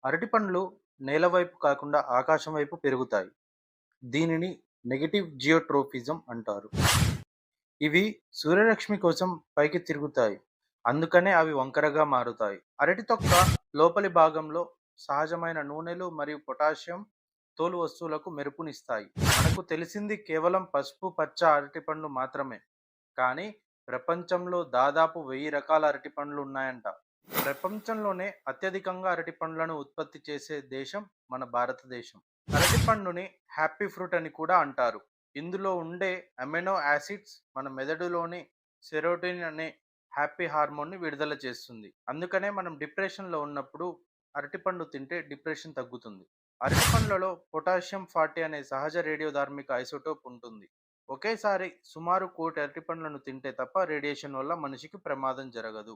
అరటిపండ్లు నేల వైపు కాకుండా ఆకాశం వైపు పెరుగుతాయి. దీనిని నెగెటివ్ జియోట్రోపిజం అంటారు. ఇవి సూర్యరశ్మి కోసం పైకి తిరుగుతాయి. అందుకనే అవి వంకరగా మారుతాయి. అరటి తొక్క లోపలి భాగంలో సహజమైన నూనెలు మరియు పొటాషియం తోలు వస్తువులకు మెరుపునిస్తాయి. మనకు తెలిసింది కేవలం పసుపు పచ్చ అరటిపండ్లు మాత్రమే. కానీ ప్రపంచంలో దాదాపు 1000 రకాల అరటిపండ్లు ఉన్నాయంట. ప్రపంచంలోనే అత్యధికంగా అరటిపండ్లను ఉత్పత్తి చేసే దేశం మన భారతదేశం. అరటిపండుని హ్యాపీ ఫ్రూట్ అని కూడా అంటారు. ఇందులో ఉండే అమినో యాసిడ్స్ మన మెదడులోని సెరోటోనిన్ అనే హ్యాపీ హార్మోన్‌ని విడుదల చేస్తుంది. అందుకనే మనం డిప్రెషన్‌లో ఉన్నప్పుడు అరటిపండు తింటే డిప్రెషన్ తగ్గుతుంది. అరటిపండ్లలో పొటాషియం 40 అనే సహజ రేడియోధార్మిక ఐసోటోప్ ఉంటుంది. ఒకేసారి సుమారు కోటి అరటిపండ్లను తింటే తప్ప రేడియేషన్ వల్ల మనిషికి ప్రమాదం జరగదు.